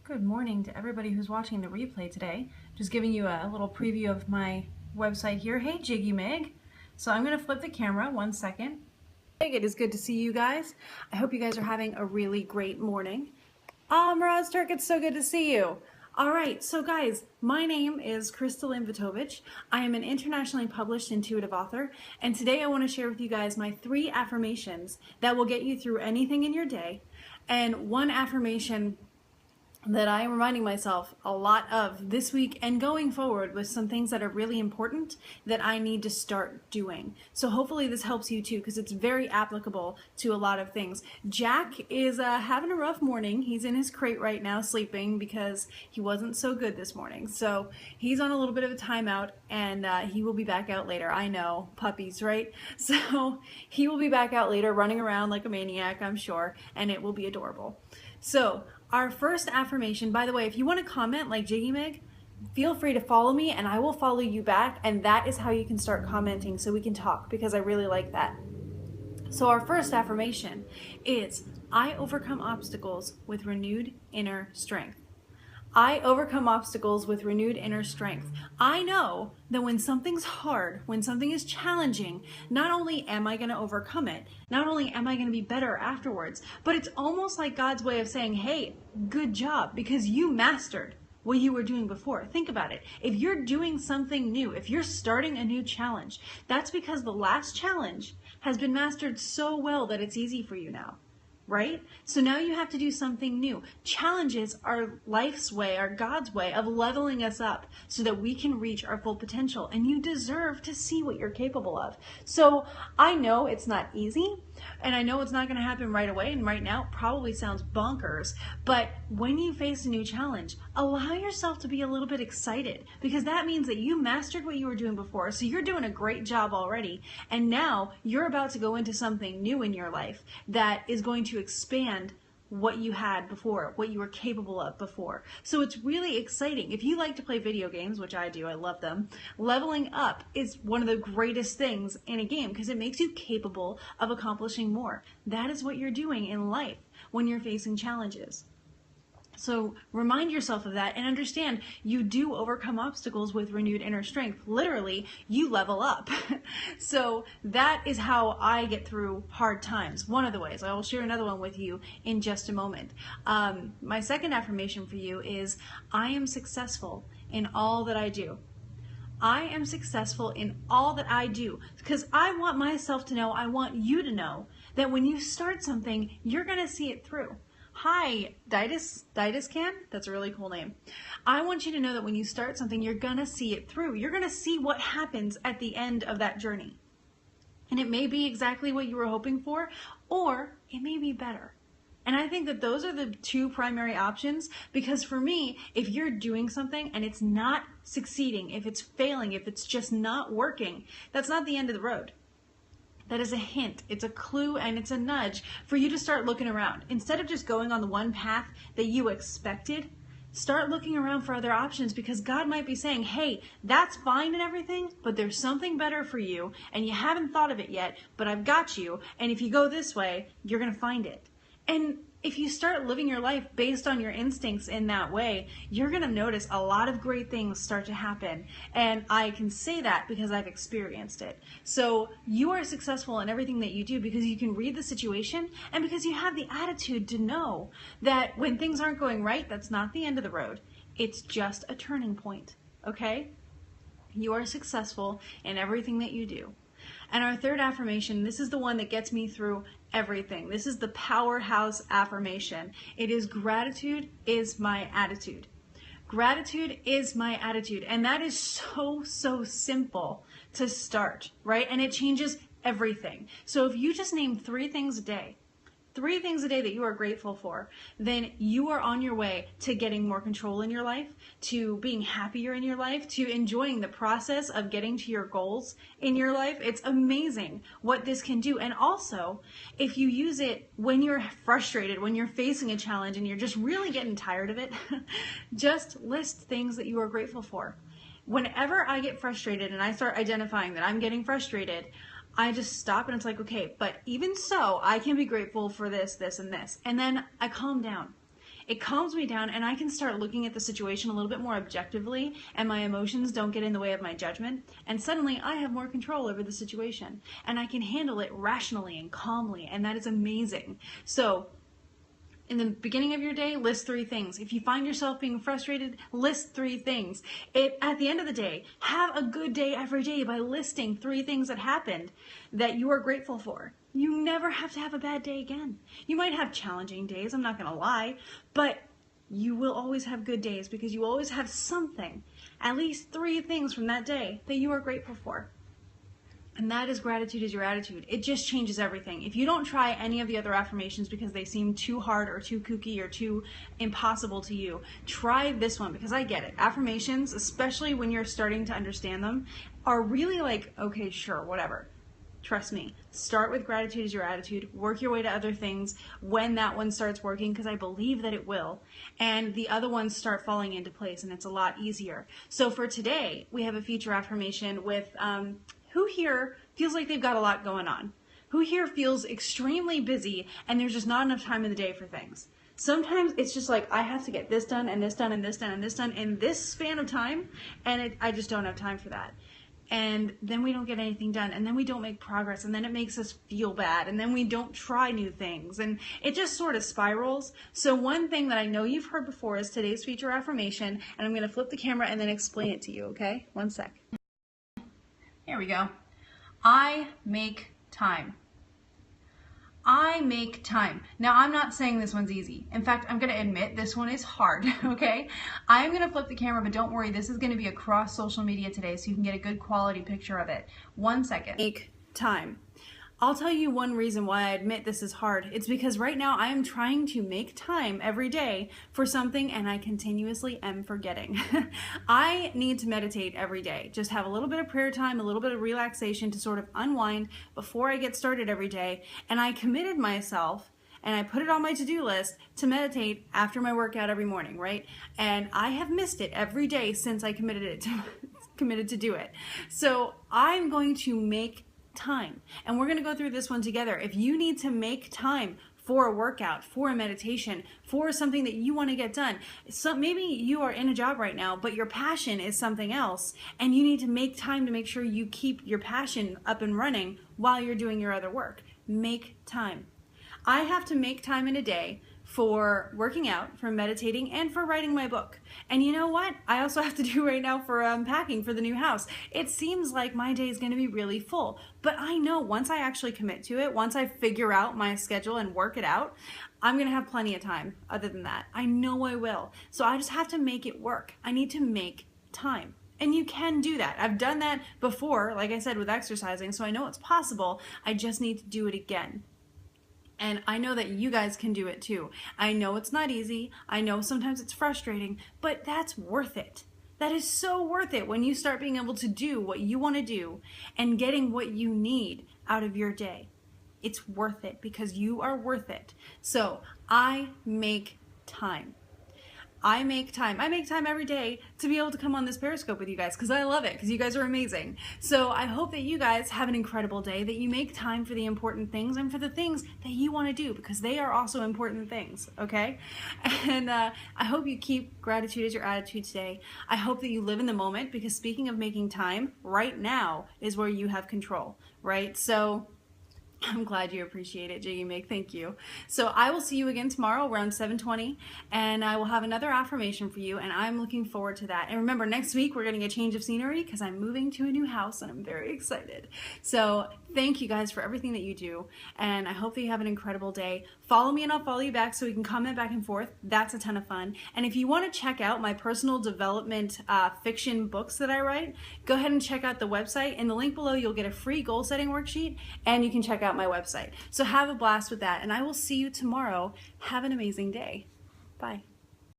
Good morning to everybody who's watching the replay today. Just giving you a little preview of my website here. Hey Jiggy Meg. So I'm going to flip the camera 1 second. It is good to see you guys. I hope you guys are having a really great morning. Miraz Turk, it's so good to see you. All right, so guys, my name is Crystal Invitovich. I am an internationally published intuitive author, and today I want to share with you guys my 3 affirmations that will get you through anything in your day, and one affirmation that I am reminding myself a lot of this week and going forward with some things that are really important that I need to start doing. So hopefully this helps you too, because it's very applicable to a lot of things. Jack is having a rough morning. He's in his crate right now sleeping because he wasn't so good this morning. So he's on a little bit of a timeout, and he will be back out later. I know, puppies, right? So he will be back out later running around like a maniac, I'm sure, and it will be adorable. So our first affirmation, by the way, if you want to comment like Jiggy Meg, feel free to follow me and I will follow you back, and that is how you can start commenting so we can talk, because I really like that. So our first affirmation is, I overcome obstacles with renewed inner strength. I overcome obstacles with renewed inner strength. I know that when something's hard, when something is challenging, not only am I going to overcome it, not only am I going to be better afterwards, but it's almost like God's way of saying, hey, good job, because you mastered what you were doing before. Think about it. If you're doing something new, if you're starting a new challenge, that's because the last challenge has been mastered so well that it's easy for you now. Right? So now you have to do something new. Challenges are life's way, are God's way of leveling us up so that we can reach our full potential, and you deserve to see what you're capable of. So I know it's not easy, and I know it's not going to happen right away, and right now it probably sounds bonkers, but when you face a new challenge, allow yourself to be a little bit excited, because that means that you mastered what you were doing before, so you're doing a great job already, and now you're about to go into something new in your life that is going to expand what you had before, what you were capable of before. So it's really exciting. If you like to play video games, which I do, I love them, leveling up is one of the greatest things in a game because it makes you capable of accomplishing more. That is what you're doing in life when you're facing challenges. So remind yourself of that and understand you do overcome obstacles with renewed inner strength. Literally, you level up. So that is how I get through hard times. One of the ways. I will share another one with you in just a moment. My second affirmation for you is, I am successful in all that I do. I am successful in all that I do, because I want myself to know, I want you to know that when you start something, you're going to see it through. Hi, Ditus Can? That's a really cool name. I want you to know that when you start something, you're going to see it through. You're going to see what happens at the end of that journey. And it may be exactly what you were hoping for, or it may be better. And I think that those are the 2 primary options, because for me, if you're doing something and it's not succeeding, if it's failing, if it's just not working, that's not the end of the road. That is a hint, it's a clue, and it's a nudge for you to start looking around. Instead of just going on the one path that you expected, start looking around for other options, because God might be saying, hey, that's fine and everything, but there's something better for you, and you haven't thought of it yet, but I've got you, and if you go this way, you're going to find it. And if you start living your life based on your instincts in that way, you're going to notice a lot of great things start to happen. And I can say that because I've experienced it. So you are successful in everything that you do because you can read the situation, and because you have the attitude to know that when things aren't going right, that's not the end of the road. It's just a turning point. Okay? You are successful in everything that you do. And our third affirmation, this is the one that gets me through everything. This is the powerhouse affirmation. It is, gratitude is my attitude. Gratitude is my attitude. And that is so simple to start, right? And it changes everything. So if you just name 3 things a day, 3 things a day that you are grateful for, then you are on your way to getting more control in your life, to being happier in your life, to enjoying the process of getting to your goals in your life. It's amazing what this can do. And also, if you use it when you're frustrated, when you're facing a challenge and you're just really getting tired of it, just list things that you are grateful for. Whenever I get frustrated and I start identifying that I'm getting frustrated, I just stop and it's like, okay, but even so, I can be grateful for this, this, and this. And then I calm down. It calms me down, and I can start looking at the situation a little bit more objectively, and my emotions don't get in the way of my judgment, and suddenly I have more control over the situation, and I can handle it rationally and calmly, and that is amazing. So in the beginning of your day, list 3 things. If you find yourself being frustrated, list 3 things. At the end of the day, have a good day every day by listing 3 things that happened that you are grateful for. You never have to have a bad day again. You might have challenging days, I'm not gonna lie, but you will always have good days because you always have something, at least 3 things from that day that you are grateful for. And that is gratitude is your attitude. It just changes everything. If you don't try any of the other affirmations because they seem too hard or too kooky or too impossible to you, try this one because I get it. Affirmations, especially when you're starting to understand them, are really like, okay, sure, whatever. Trust me. Start with gratitude is your attitude. Work your way to other things when that one starts working, because I believe that it will. And the other ones start falling into place and it's a lot easier. So for today, we have a feature affirmation with who here feels like they've got a lot going on? Who here feels extremely busy and there's just not enough time in the day for things? Sometimes it's just like, I have to get this done and this done and this done and this done in this span of time, and I just don't have time for that. And then we don't get anything done, and then we don't make progress, and then it makes us feel bad, and then we don't try new things, and it just sort of spirals. So one thing that I know you've heard before is today's feature affirmation, and I'm going to flip the camera and then explain it to you, okay? One sec. Here we go. I make time. I make time. Now, I'm not saying this one's easy. In fact, I'm going to admit this one is hard, okay? I'm going to flip the camera, but don't worry, this is going to be across social media today so you can get a good quality picture of it. 1 second. Make time. I'll tell you one reason why I admit this is hard. It's because right now I am trying to make time every day for something and I continuously am forgetting. I need to meditate every day. Just have a little bit of prayer time, a little bit of relaxation to sort of unwind before I get started every day. And I committed myself and I put it on my to-do list to meditate after my workout every morning, right? And I have missed it every day since I committed to do it. So I'm going to make time, and we're going to go through this one together. If you need to make time for a workout, for a meditation, for something that you want to get done, so maybe you are in a job right now but your passion is something else and you need to make time to make sure you keep your passion up and running while you're doing your other work. Make time. I have to make time in a day for working out, for meditating, and for writing my book. And you know what? I also have to do right now for packing for the new house. It seems like my day is going to be really full, but I know once I actually commit to it, once I figure out my schedule and work it out, I'm going to have plenty of time other than that. I know I will. So I just have to make it work. I need to make time. And you can do that. I've done that before, like I said, with exercising, so I know it's possible. I just need to do it again. And I know that you guys can do it too. I know it's not easy. I know sometimes it's frustrating, but that's worth it. That is so worth it when you start being able to do what you want to do and getting what you need out of your day. It's worth it because you are worth it. So I make time. I make time. I make time every day to be able to come on this Periscope with you guys because I love it, because you guys are amazing. So I hope that you guys have an incredible day, that you make time for the important things and for the things that you want to do, because they are also important things, okay? And I hope you keep gratitude as your attitude today. I hope that you live in the moment, because speaking of making time, right now is where you have control, right? So I'm glad you appreciate it, Jiggy Meg. Thank you. So I will see you again tomorrow around 7:20, and I will have another affirmation for you, and I'm looking forward to that. And remember, next week we're getting a change of scenery because I'm moving to a new house, and I'm very excited. So thank you guys for everything that you do, and I hope that you have an incredible day. Follow me and I'll follow you back so we can comment back and forth. That's a ton of fun. And if you want to check out my personal development fiction books that I write, go ahead and check out the website. In the link below, you'll get a free goal setting worksheet, and you can check out my website. So have a blast with that, and I will see you tomorrow. Have an amazing day. Bye.